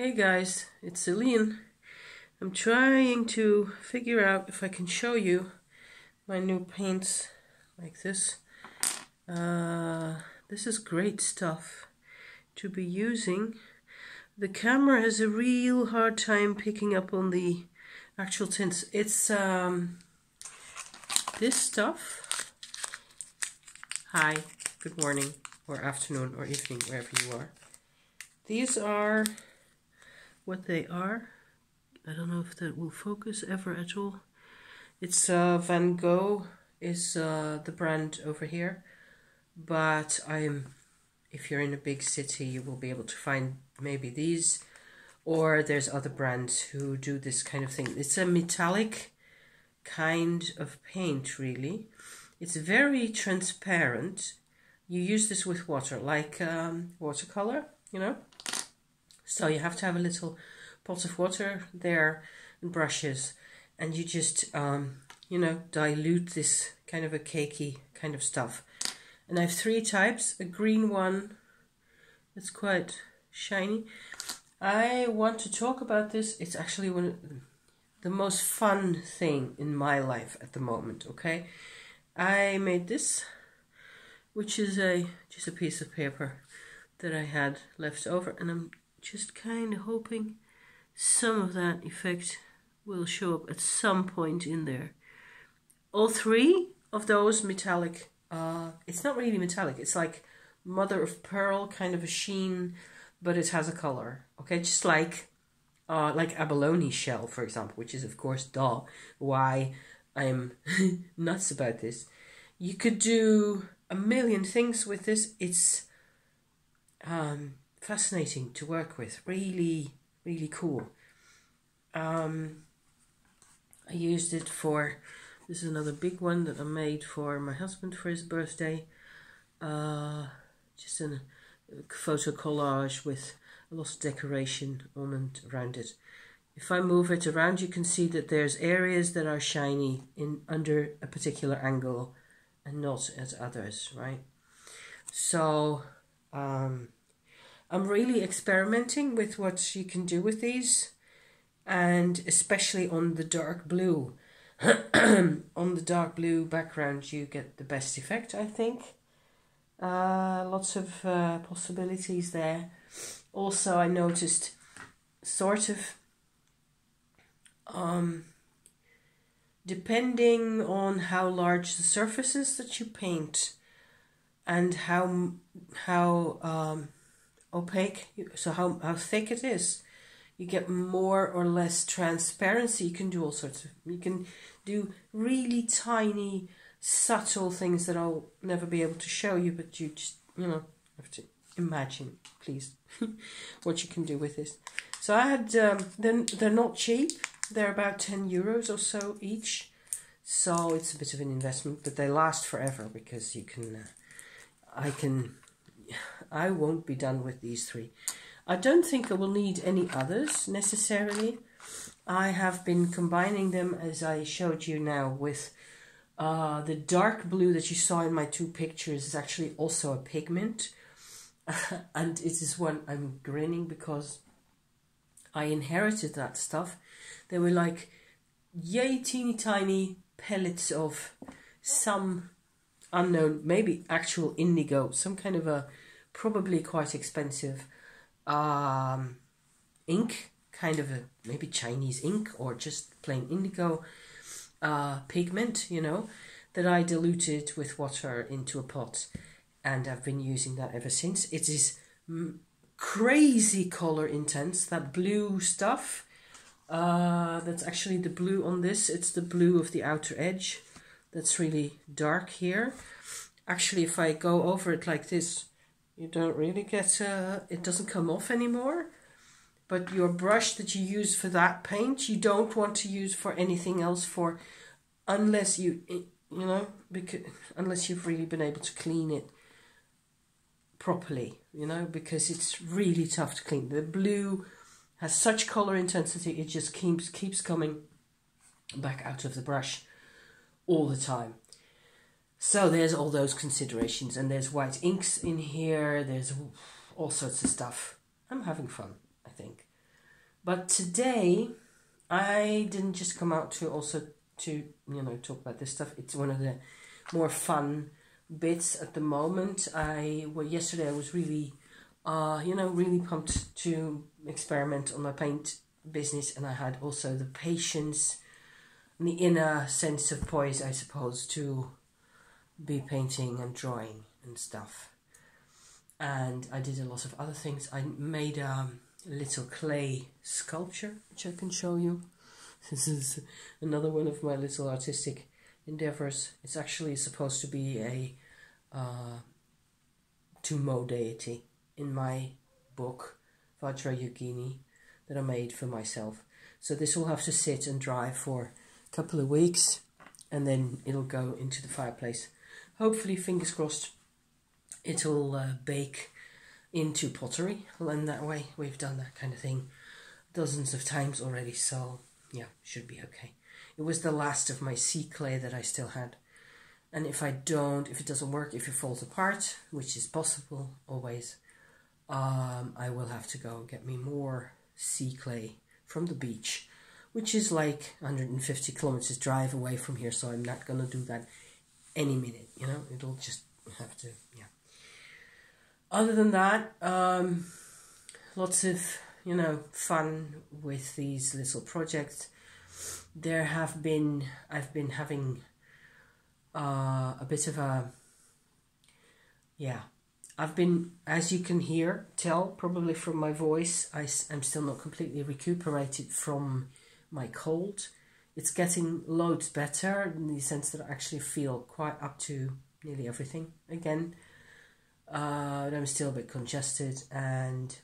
Hey guys, it's Celine. I'm trying to figure out if I can show you my new paints like this. This is great stuff to be using. The camera has a real hard time picking up on the actual tints. It's this stuff. Hi, good morning or afternoon or evening, wherever you are. These are what they are. I don't know if that will focus ever at all. It's Van Gogh is the brand over here, but if you're in a big city, you will be able to find maybe these, or there's other brands who do this kind of thing. It's a metallic kind of paint, really. It's very transparent. You use this with water, like watercolor, you know. So you have to have a little pot of water there and brushes, and you just, you know, dilute this kind of a cakey kind of stuff. And I have three types. A green one that's quite shiny. I want to talk about this. It's actually one of the most fun thing in my life at the moment, okay? I made this, which is just a piece of paper that I had left over, and I'm just kind of hoping some of that effect will show up at some point in there. All three of those metallic, it's not really metallic, it's like mother of pearl kind of a sheen, but it has a color, okay? Just like abalone shell, for example, which is of course why I'm nuts about this. You could do a million things with this. It's fascinating to work with, really cool. I used it for, this is another big one that I made for my husband for his birthday. Just a photo collage with a lot of decoration ornament around it. If I move it around, you can see that there's areas that are shiny under a particular angle and not at others, right? So I'm really experimenting with what you can do with these, and especially on the dark blue. On the dark blue background you get the best effect, I think. Lots of possibilities there. Also, I noticed sort of depending on how large the surfaces that you paint and how opaque, so how thick it is, you get more or less transparency. You can do all sorts of, you can do really tiny subtle things that I'll never be able to show you, but you just, you know, have to imagine, please, what you can do with this. So I had, they're not cheap, they're about 10 euros or so each, so it's a bit of an investment, but they last forever because you can, I won't be done with these three. I don't think I will need any others necessarily. I have been combining them, as I showed you now, with the dark blue that you saw in my two pictures is actually also a pigment. And it is one, I'm grinning because I inherited that stuff. They were like yay teeny tiny pellets of some unknown, maybe actual indigo, some kind of a probably quite expensive ink, kind of a maybe Chinese ink or just plain indigo pigment, you know, that I diluted with water into a pot, and I've been using that ever since. It is crazy color intense, that blue stuff. That's actually the blue on this, it's the blue of the outer edge that's really dark here. Actually, if I go over it like this, you don't really get, it doesn't come off anymore. But your brush that you use for that paint, you don't want to use for anything else unless you know, unless you've really been able to clean it properly, you know, because it's really tough to clean. The blue has such color intensity, it just keeps coming back out of the brush all the time. So there's all those considerations, and there's white inks in here, there's all sorts of stuff. I'm having fun, I think. But today, I didn't just come out to also to, talk about this stuff. It's one of the more fun bits at the moment. Yesterday I was really, really pumped to experiment on my paint business, and I had also the patience and the inner sense of poise, I suppose, to be painting and drawing and stuff. And I did a lot of other things. I made a little clay sculpture, which I can show you. This is another one of my little artistic endeavors. It's actually supposed to be a Tumo deity in my book, Vajrayogini, that I made for myself. So this will have to sit and dry for a couple of weeks, and then it'll go into the fireplace. Hopefully, fingers crossed, it'll bake into pottery, and that way we've done that kind of thing dozens of times already, so yeah, should be okay. It was the last of my sea clay that I still had, and if it doesn't work, if it falls apart, which is possible always, I will have to go and get me more sea clay from the beach, which is like 150 kilometers drive away from here, so I'm not gonna do that any minute, it'll just have to, yeah. Other than that, lots of, fun with these little projects. I've been having a bit of a, as you can tell probably from my voice, I'm still not completely recuperated from my cold. It's getting loads better in the sense that I actually feel quite up to nearly everything again. But I'm still a bit congested, and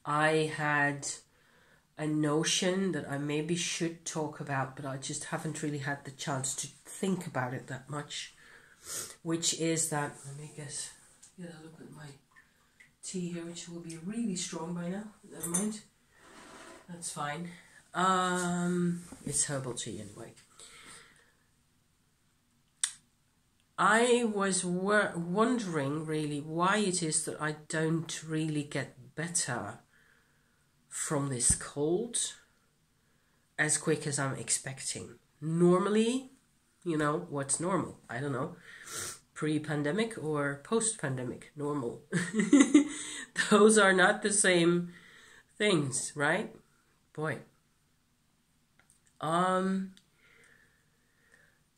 I had a notion that I maybe should talk about, but I just haven't really had the chance to think about it that much, which is that, let me get a look at my tea here, which will be really strong by now. Never mind, that's fine. It's herbal tea anyway. I was wondering really why it is that I don't really get better from this cold as quick as I'm expecting. Normally, what's normal? I don't know. Pre-pandemic or post-pandemic normal. Those are not the same things, right? Boy.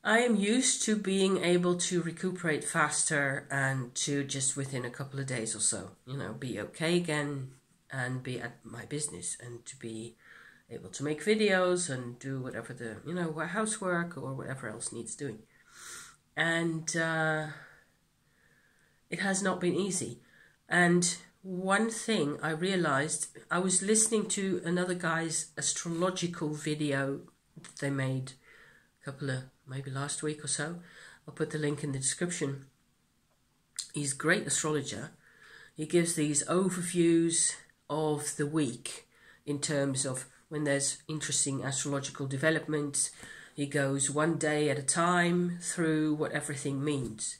I am used to being able to recuperate faster and to just within a couple of days or so, be okay again and be at my business and to be able to make videos and do whatever the, housework or whatever else needs doing. And it has not been easy. And one thing I realized, I was listening to another guy's astrological video that they made maybe last week or so. I'll put the link in the description. He's a great astrologer. He gives these overviews of the week in terms of when there's interesting astrological developments. He goes one day at a time through what everything means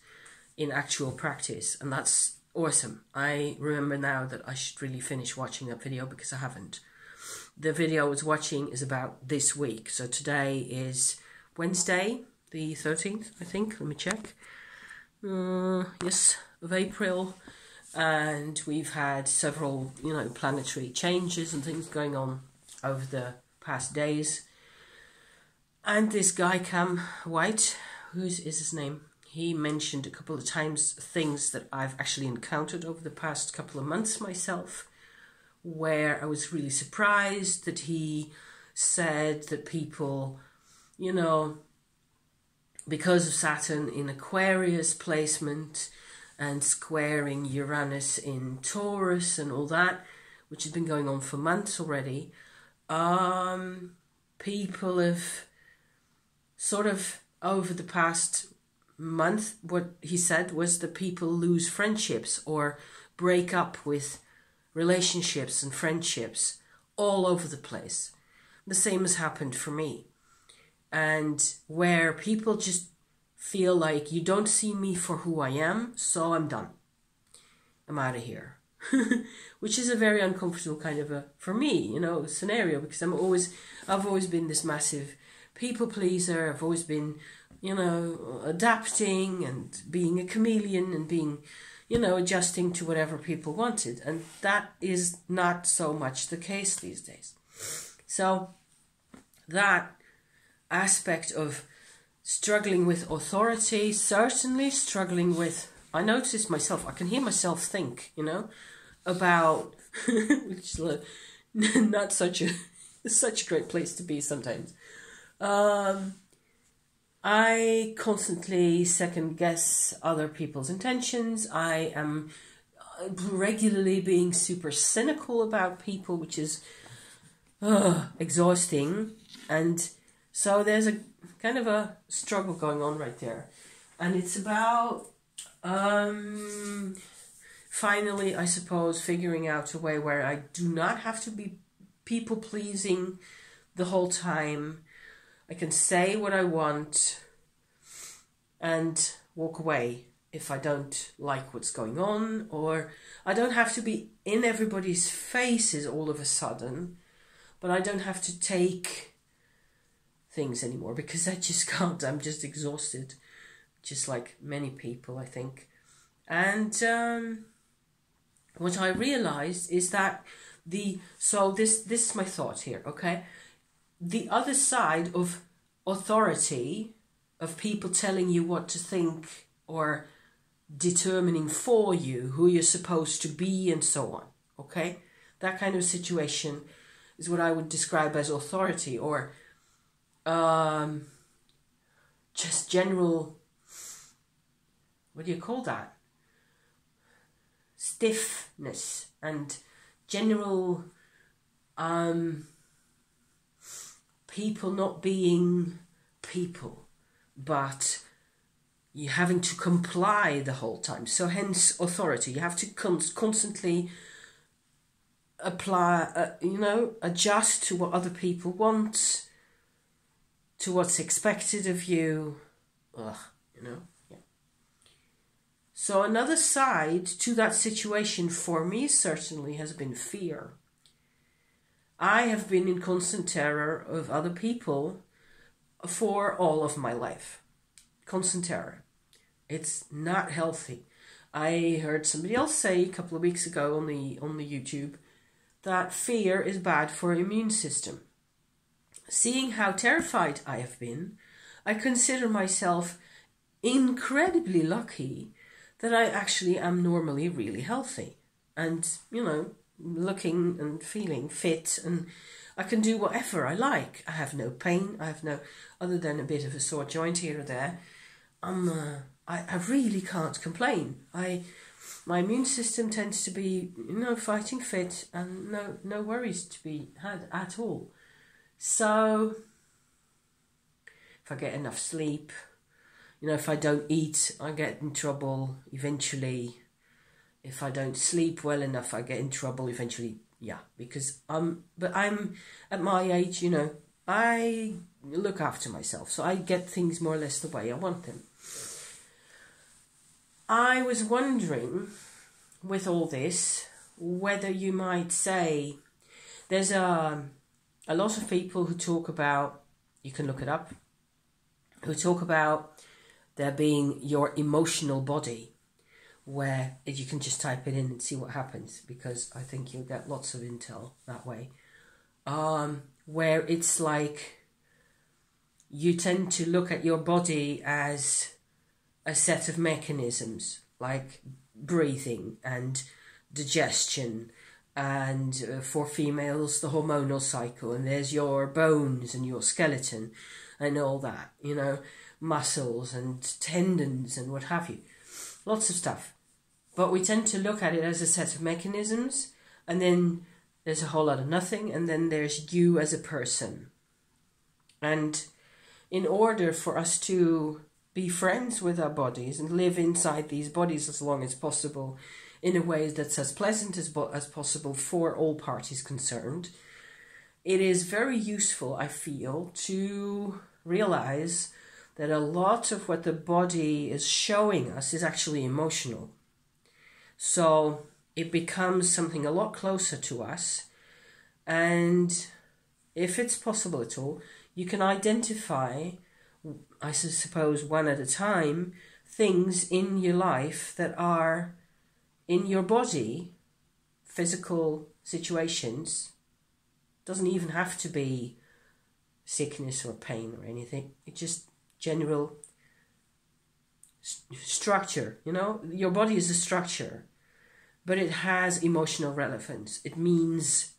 in actual practice, and that's awesome. I remember now that I should really finish watching that video because I haven't. The video I was watching is about this week, so today is Wednesday, the 13th, I think. Let me check. Yes, of April. And we've had several, planetary changes and things going on over the past days. And this guy, Cam White, whose is his name? He mentioned a couple of times things that I've actually encountered over the past couple of months myself, where I was really surprised that he said that people, because of Saturn in Aquarius placement and squaring Uranus in Taurus and all that, which has been going on for months already, people have sort of over the past month, what he said was that people lose friendships or break up with relationships and friendships all over the place. The same has happened for me. And where people just feel like, you don't see me for who I am, so I'm done. I'm out of here. which is a very uncomfortable kind of a, for me, you know, scenario, because I've always been this massive people pleaser. I've always been, you know, adapting and being a chameleon and being, you know, adjusting to whatever people wanted. And that is not so much the case these days. So that aspect of struggling with authority, certainly struggling with, I notice myself, I can hear myself think, you know, about, which is not such a great place to be sometimes. I constantly second guess other people's intentions. I am regularly being super cynical about people, which is exhausting. And so there's a kind of a struggle going on right there. And it's about finally, I suppose, figuring out a way where I do not have to be people pleasing the whole time. I can say what I want and walk away if I don't like what's going on, or I don't have to be in everybody's faces all of a sudden, but I don't have to take things anymore because I just can't. I'm just exhausted, just like many people, I think. And what I realized is that this is my thought here, okay? The other side of authority, of people telling you what to think or determining for you who you're supposed to be and so on, okay? That kind of situation is what I would describe as authority, or just general, what do you call that? Stiffness and general people not being people, but you having to comply the whole time. So hence authority. You have to constantly apply, adjust to what other people want, to what's expected of you. Yeah. So another side to that situation for me certainly has been fear. I have been in constant terror of other people for all of my life. Constant terror. It's not healthy. I heard somebody else say a couple of weeks ago on the YouTube that fear is bad for immune system. Seeing how terrified I have been, I consider myself incredibly lucky that I actually am normally really healthy and, looking and feeling fit, and I can do whatever I like. I have no pain. I have no, other than a bit of a sore joint here or there. I really can't complain. My immune system tends to be, fighting fit, and no worries to be had at all. So if I get enough sleep, if I don't eat, I get in trouble eventually. If I don't sleep well enough, I get in trouble eventually. Yeah, because but I'm at my age, I look after myself, so I get things more or less the way I want them. I was wondering, with all this, whether you might say, there's a lot of people who talk about, you can look it up, who talk about there being your emotional body, where you can just type it in and see what happens, because I think you'll get lots of intel that way, where it's like you tend to look at your body as a set of mechanisms, like breathing and digestion, and for females the hormonal cycle, and there's your bones and your skeleton and all that, muscles and tendons and what have you, lots of stuff. But we tend to look at it as a set of mechanisms, and then there's a whole lot of nothing, and then there's you as a person. And in order for us to be friends with our bodies and live inside these bodies as long as possible in a way that's as pleasant as possible for all parties concerned, it is very useful, I feel, to realize that a lot of what the body is showing us is actually emotional. So it becomes something a lot closer to us. And if it's possible at all, you can identify, I suppose one at a time, things in your life that are in your body, physical situations. Doesn't even have to be sickness or pain or anything. It's just general structure. You know, your body is a structure, but it has emotional relevance. It means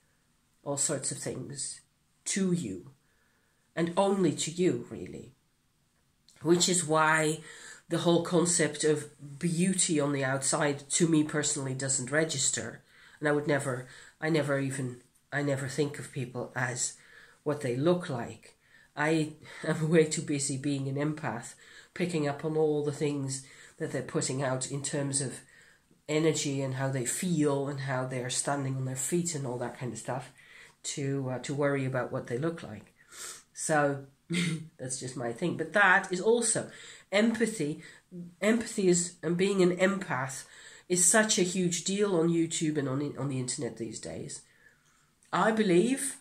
all sorts of things to you, and only to you, really. Which is why the whole concept of beauty on the outside, to me personally, doesn't register. And I never think of people as what they look like. I am way too busy being an empath, picking up on all the things that they're putting out in terms of energy and how they feel and how they're standing on their feet and all that kind of stuff, to worry about what they look like. So that's just my thing. But that is also empathy. Empathy is, and being an empath is such a huge deal on YouTube and on the internet these days. I believe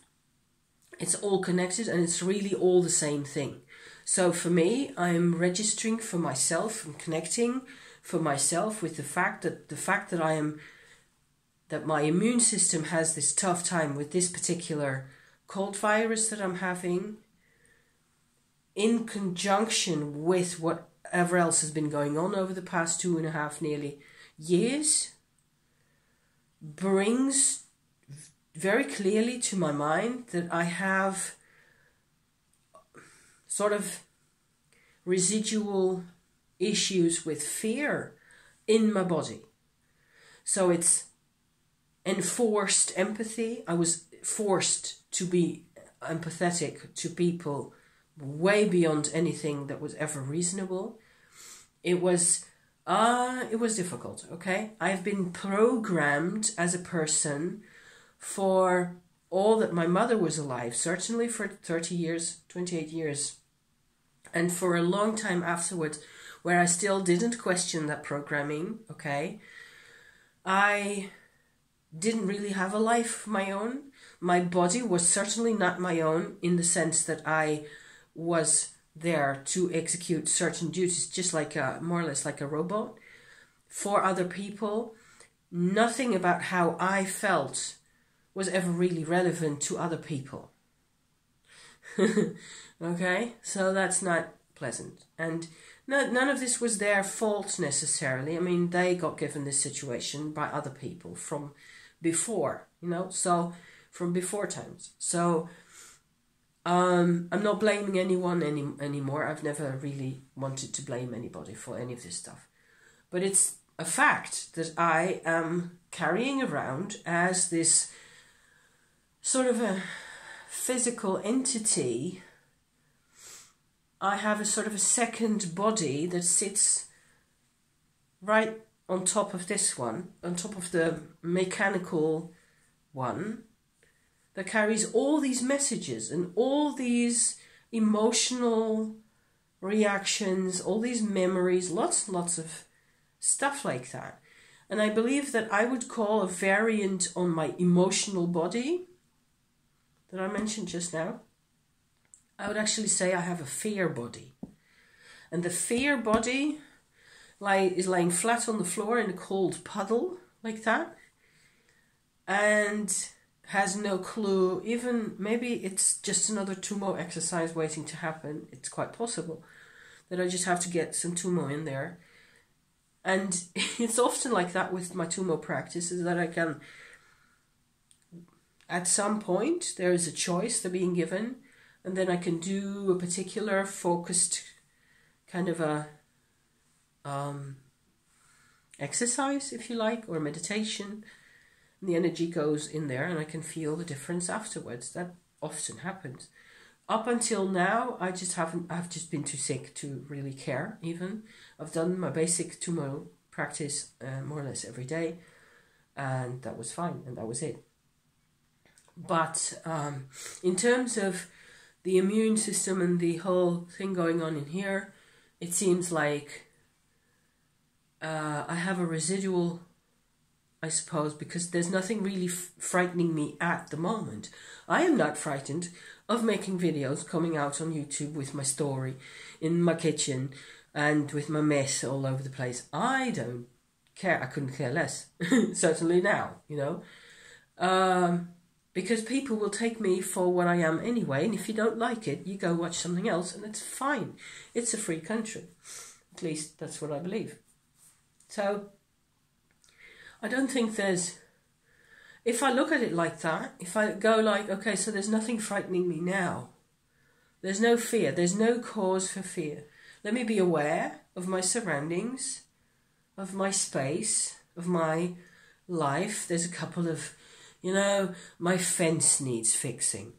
it's all connected and it's really all the same thing. So for me, I'm registering for myself and connecting for myself with the fact that my immune system has this tough time with this particular cold virus that I'm having, in conjunction with whatever else has been going on over the past 2.5 nearly years, brings very clearly to my mind that I have sort of residual issues with fear in my body. So it's enforced empathy. I was forced to be empathetic to people way beyond anything that was ever reasonable. It was difficult, okay? I've been programmed as a person for all that my mother was alive, certainly for 30 years, 28 years, and for a long time afterwards, where I still didn't question that programming, okay? I didn't really have a life of my own. My body was certainly not my own in the sense that I was there to execute certain duties, just like more or less like a robot for other people. Nothing about how I felt was ever really relevant to other people. Okay, so that's not pleasant. And none of this was their fault necessarily. I mean, they got given this situation by other people from before, so from before times. So I'm not blaming anyone anymore. I've never really wanted to blame anybody for any of this stuff. But it's a fact that I am carrying around as this sort of a physical entity. I have a sort of a second body that sits right on top of this one, on top of the mechanical one, that carries all these messages and all these emotional reactions, all these memories, lots and lots of stuff like that. And I believe that I would call a variant on my emotional body that I mentioned just now, I would actually say I have a fear body. And the fear body is lying flat on the floor in a cold puddle like that, and has no clue, even maybe it's just another Tumo exercise waiting to happen. It's quite possible that I just have to get some Tumo in there. And it's often like that with my Tumo practice, is that I can, at some point, there is a choice they're being given, and then I can do a particular focused kind of a exercise, if you like, or meditation. And the energy goes in there and I can feel the difference afterwards. That often happens. Up until now, I've just been too sick to really care even. I've done my basic Tumo practice more or less every day, and that was fine, and that was it. But in terms of the immune system and the whole thing going on in here, it seems like I have a residual I suppose, because there's nothing really frightening me at the moment. I am not frightened of making videos coming out on YouTube with my story in my kitchen and with my mess all over the place. I don't care. I couldn't care less. Certainly now, you know. Because people will take me for what I am anyway, and if you don't like it, you go watch something else, and it's fine. It's a free country. At least that's what I believe. So I don't think there's, if I look at it like that, if I go like, okay, so there's nothing frightening me now. There's no fear. There's no cause for fear. Let me be aware of my surroundings, of my space, of my life. There's a couple of, you know, my fence needs fixing.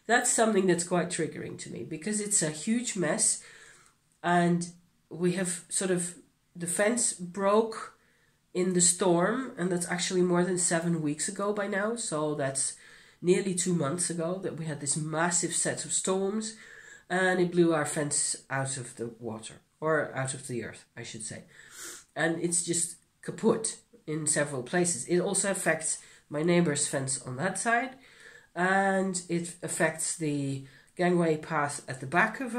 That's something that's quite triggering to me because it's a huge mess, and we have sort of, the fence broke in the storm, and that's actually more than 7 weeks ago by now. So that's nearly 2 months ago that we had this massive set of storms, and it blew our fence out of the water, or out of the earth, I should say. And it's just kaput in several places. It also affects my neighbour's fence on that side, and it affects the gangway path at the back of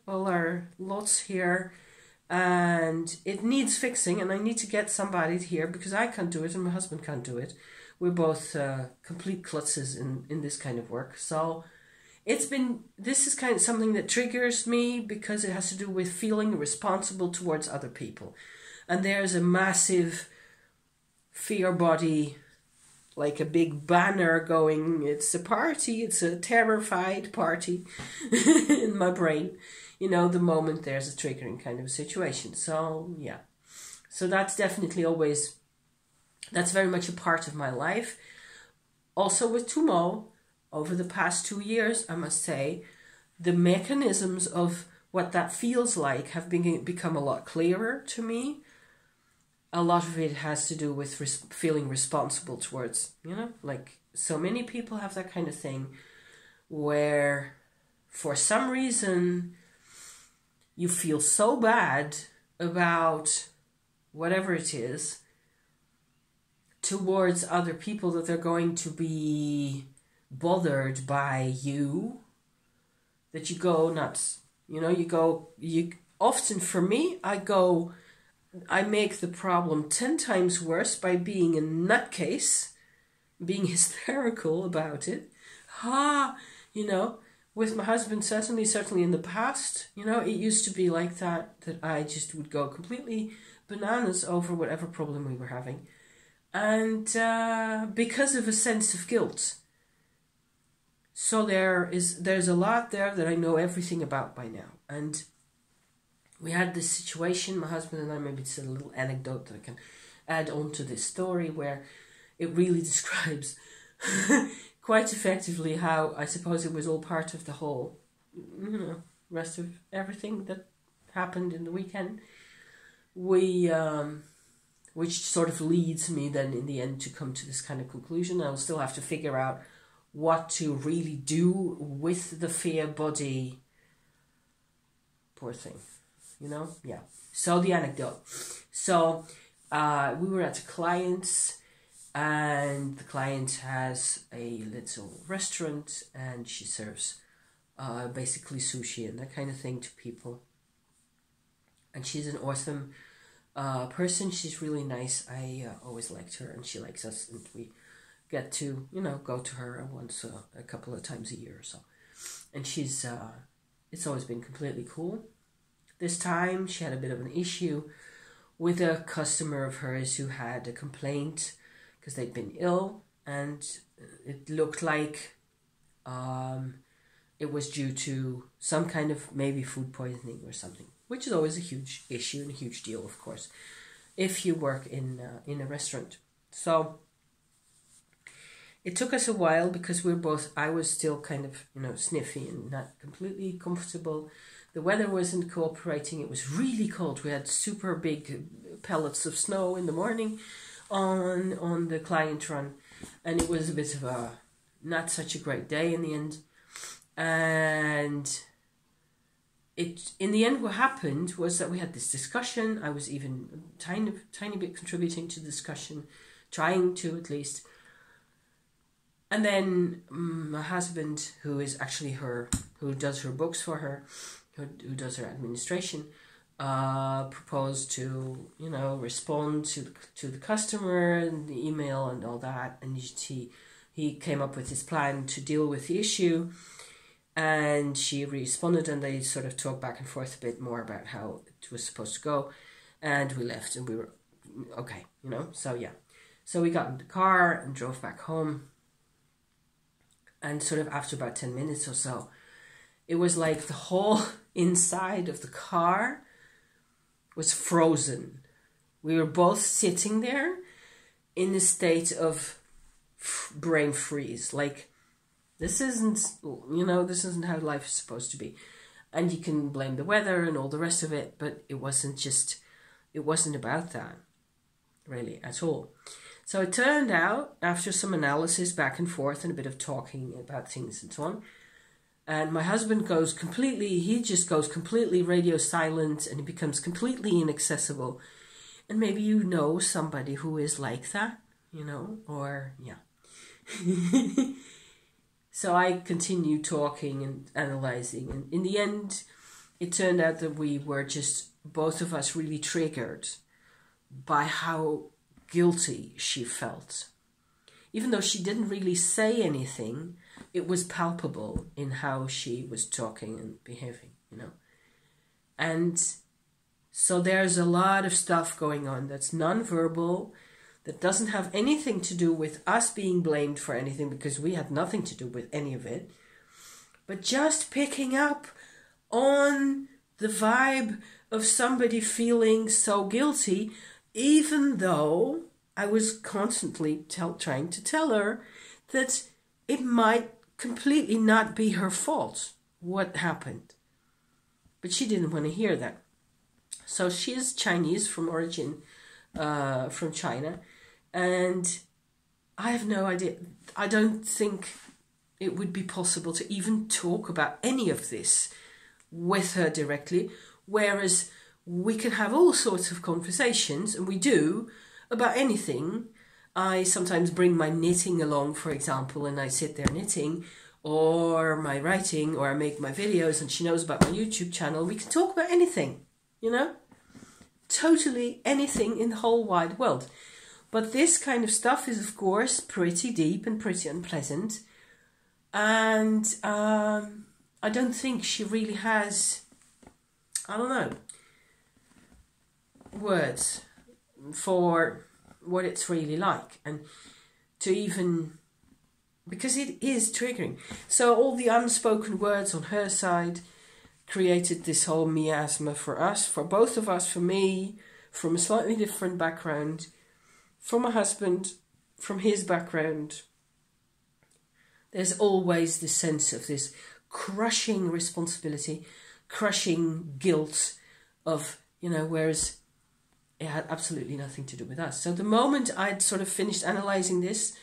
all our lots here, and it needs fixing, and I need to get somebody here because I can't do it and my husband can't do it. We're both complete klutzes in this kind of work. So this is kind of something that triggers me because it has to do with feeling responsible towards other people. And there's a massive fear body, like a big banner going, it's a party, it's a terrified party in my brain, you know, the moment there's a triggering kind of situation. So, yeah. So that's definitely always, that's very much a part of my life. Also with Tumo, over the past 2 years, I must say, the mechanisms of what that feels like have become a lot clearer to me. A lot of it has to do with feeling responsible towards, you know, like so many people have that kind of thing where for some reason you feel so bad about whatever it is towards other people that they're going to be bothered by you, that you go nuts. You know, often for me, I make the problem 10 times worse by being a nutcase, being hysterical about it. You know, with my husband, certainly in the past, you know, it used to be like that I just would go completely bananas over whatever problem we were having. And because of a sense of guilt. So there's a lot there that I know everything about by now. And we had this situation, my husband and I, maybe it's a little anecdote that I can add on to this story where it really describes quite effectively how I suppose it was all part of the whole, you know, rest of everything that happened in the weekend. Which sort of leads me then in the end to come to this kind of conclusion. I'll still have to figure out what to really do with the fear body. Poor thing. You know? Yeah. So the anecdote. So we were at a client's, and the client has a little restaurant, and she serves basically sushi and that kind of thing to people. And she's an awesome person. She's really nice. I always liked her, and she likes us, and we get to, you know, go to her once a couple of times a year or so. And she's it's always been completely cool. This time she had a bit of an issue with a customer of hers who had a complaint because they'd been ill, and it looked like it was due to some kind of maybe food poisoning or something, which is always a huge issue and a huge deal, of course, if you work in a restaurant. So it took us a while because I was still kind of, you know, sniffy and not completely comfortable. The weather wasn't cooperating. It was really cold. We had super big pellets of snow in the morning on the client run, and it was a bit of a not such a great day in the end. And in the end, what happened was that we had this discussion. I was even tiny bit contributing to the discussion, trying to at least. And then my husband, who is actually who does her books for her, who does her administration, proposed to, respond to the customer and the email and all that. And he came up with his plan to deal with the issue. And she responded, and they sort of talked back and forth a bit more about how it was supposed to go. And we left, and we were okay, So yeah. So we got in the car and drove back home. And sort of after about 10 minutes or so, it was like the whole inside of the car was frozen. We were both sitting there in a state of brain freeze. Like, this isn't how life is supposed to be. And you can blame the weather and all the rest of it, but it wasn't about that, really, at all. So it turned out, after some analysis back and forth and a bit of talking about things and so on, and my husband goes completely radio silent, and he becomes completely inaccessible. And maybe you know somebody who is like that, or yeah. So I continued talking and analyzing, and in the end, it turned out that we were just, both of us, really triggered by how guilty she felt. Even though she didn't really say anything, it was palpable in how she was talking and behaving, And so there's a lot of stuff going on that's non-verbal, that doesn't have anything to do with us being blamed for anything, because we had nothing to do with any of it, but just picking up on the vibe of somebody feeling so guilty, even though I was constantly trying to tell her that it might completely not be her fault what happened. But she didn't want to hear that. So she is Chinese from origin, from China, and I have no idea. I don't think it would be possible to even talk about any of this with her directly, whereas we can have all sorts of conversations, and we do, about anything. I sometimes bring my knitting along, for example, and I sit there knitting, or my writing, or I make my videos, and she knows about my YouTube channel. We can talk about anything, totally anything in the whole wide world. But this kind of stuff is, of course, pretty deep and pretty unpleasant. And I don't think she really has, words for what it's really like. And to even, because it is triggering. So all the unspoken words on her side created this whole miasma for us, for both of us, for me, from a slightly different background, from my husband, from his background. There's always this sense of this crushing responsibility, crushing guilt of, whereas it had absolutely nothing to do with us. So the moment I'd sort of finished analysing this,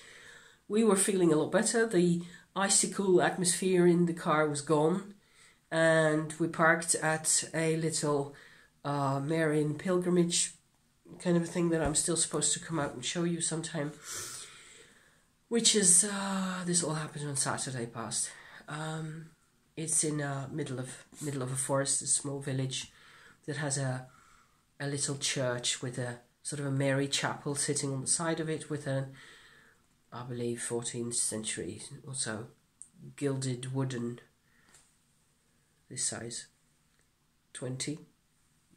we were feeling a lot better. The icy cool atmosphere in the car was gone, and we parked at a little Marian pilgrimage kind of a thing that I'm still supposed to come out and show you sometime, which is, this all happened on Saturday past. It's in middle of a forest, a small village that has a little church with a sort of a Mary chapel sitting on the side of it, with a, I believe, 14th century or so, gilded wooden, this size,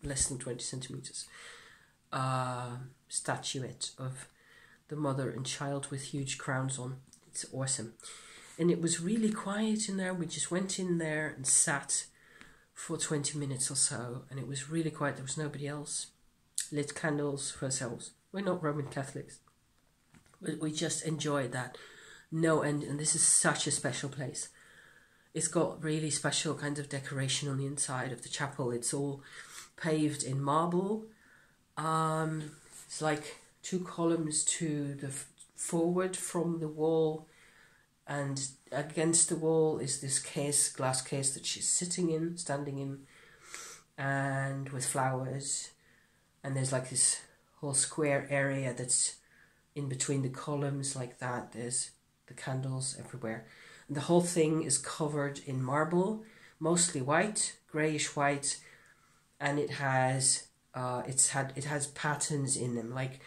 less than 20 centimeters, statuette of the mother and child with huge crowns on. It's awesome. And it was really quiet in there. We just went in there and sat for 20 minutes or so, and it was really quiet. There was nobody else. Lit candles for ourselves. We're not Roman Catholics, but we just enjoyed that no end. And this is such a special place. It's got really special kind of decoration on the inside of the chapel. It's all paved in marble. It's like 2 columns to the forward from the wall, and against the wall is this glass case that she's standing in, and with flowers. And there's like this whole square area that's in between the columns like that. There's the candles everywhere. And the whole thing is covered in marble, mostly white, greyish white, and it has it has patterns in them, like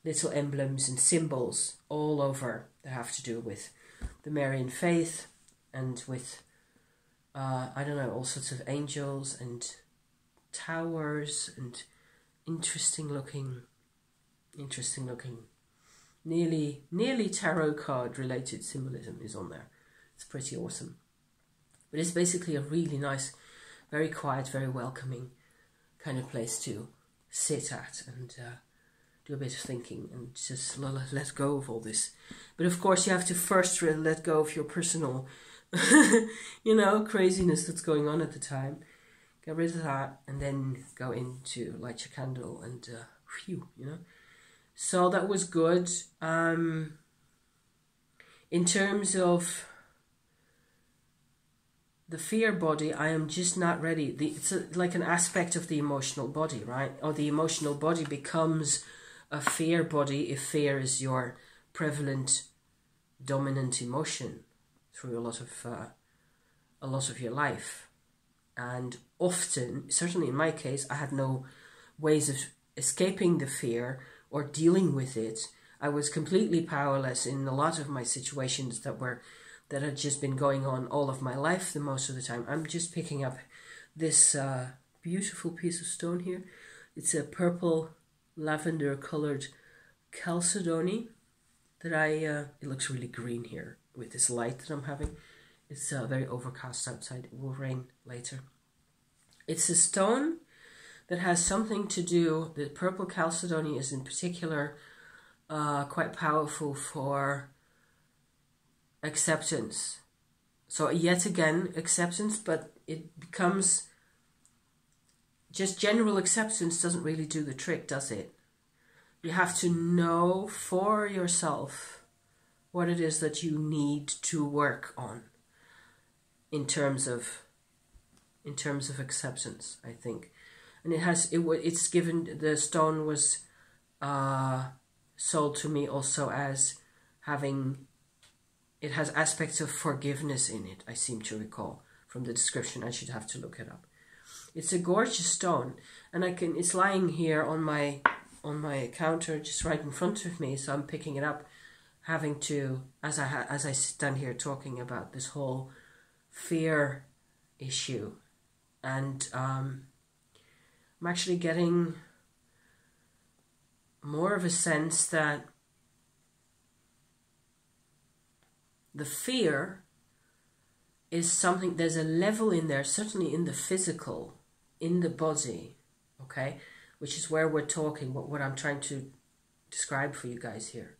little emblems and symbols all over that have to do with the Marian faith and with I don't know, all sorts of angels and towers and interesting looking, nearly tarot card related symbolism is on there. It's pretty awesome. But it's basically a really nice, very quiet, very welcoming kind of place to sit at and do a bit of thinking and just let go of all this. But of course you have to first let go of your personal craziness that's going on at the time. Get rid of that and then go into light your candle and So that was good. In terms of the fear body, I am just not ready. It's like an aspect of the emotional body, right? Or the emotional body becomes a fear body if fear is your prevalent, dominant emotion through a lot of your life. And often, certainly in my case, I had no ways of escaping the fear or dealing with it. I was completely powerless in a lot of my situations that had just been going on all of my life the most of the time. I'm just picking up this beautiful piece of stone here. It's a purple lavender colored Chalcedony that it looks really green here with this light that I'm having. It's very overcast outside. It will rain later. It's a stone that has something to do, the purple Chalcedony is in particular quite powerful for acceptance. So yet again, acceptance, but it becomes just general acceptance doesn't really do the trick, does it? You have to know for yourself what it is that you need to work on in terms of acceptance, I think. And it's given, the stone was sold to me also as having, it has aspects of forgiveness in it, I seem to recall from the description. I should have to look it up. It's a gorgeous stone, and it's lying here on my counter just right in front of me, so I'm picking it up, having to, as I stand here talking about this whole fear issue. And I'm actually getting more of a sense that the fear is something, there's a level in there, certainly in the physical, in the body, okay, which is where we're talking, what I'm trying to describe for you guys here,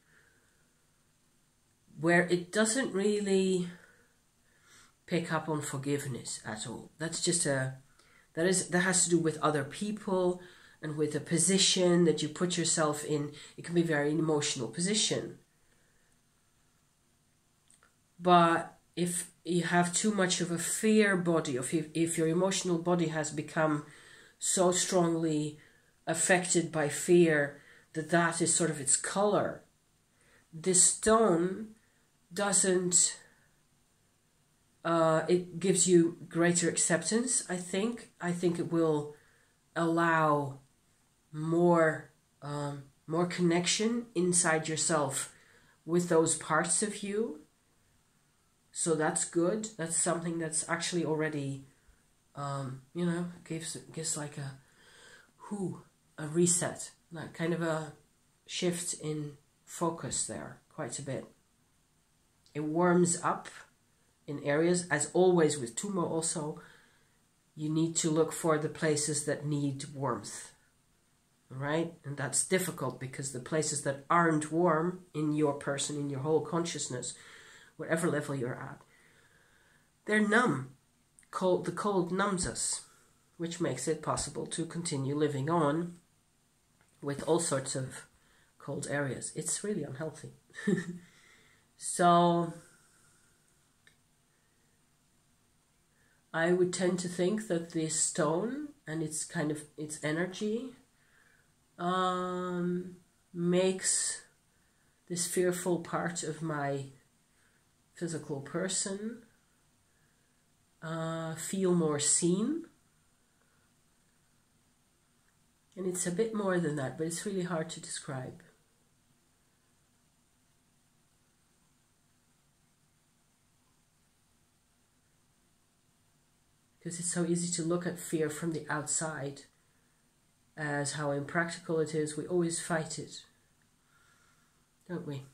where it doesn't really pick up on forgiveness at all. That's just that has to do with other people and with a position that you put yourself in. It can be a very emotional position. But if you have too much of a fear body, if your emotional body has become so strongly affected by fear that is sort of its color, this stone doesn't, it gives you greater acceptance, I think. I think it will allow more connection inside yourself with those parts of you. So that's good. That's something that's actually already, gives like a reset, like kind of a shift in focus there quite a bit. It warms up in areas, as always with tumor also, you need to look for the places that need warmth, right? And that's difficult because the places that aren't warm in your person, in your whole consciousness, whatever level you're at, they're numb. The cold numbs us, which makes it possible to continue living on with all sorts of cold areas. It's really unhealthy. So I would tend to think that this stone and its energy makes this fearful part of my physical person feel more seen. And it's a bit more than that, but it's really hard to describe. Because it's so easy to look at fear from the outside as how impractical it is. We always fight it, don't we?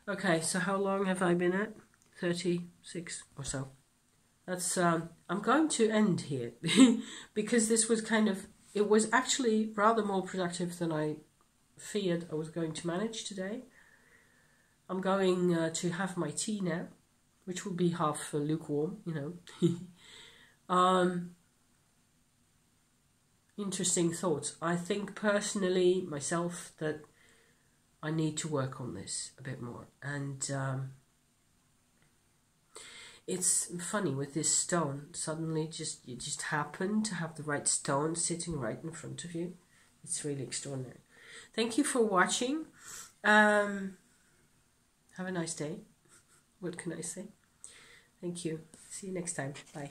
Okay, so how long have I been at? 36 or so. That's I'm going to end here because this was it was actually rather more productive than I feared I was going to manage today. I'm going to have my tea now, which will be half lukewarm, you know. Interesting thoughts. I think personally, myself, that I need to work on this a bit more. And it's funny with this stone. Suddenly, you just happen to have the right stone sitting right in front of you. It's really extraordinary. Thank you for watching. Have a nice day. What can I say? Thank you. See you next time. Bye.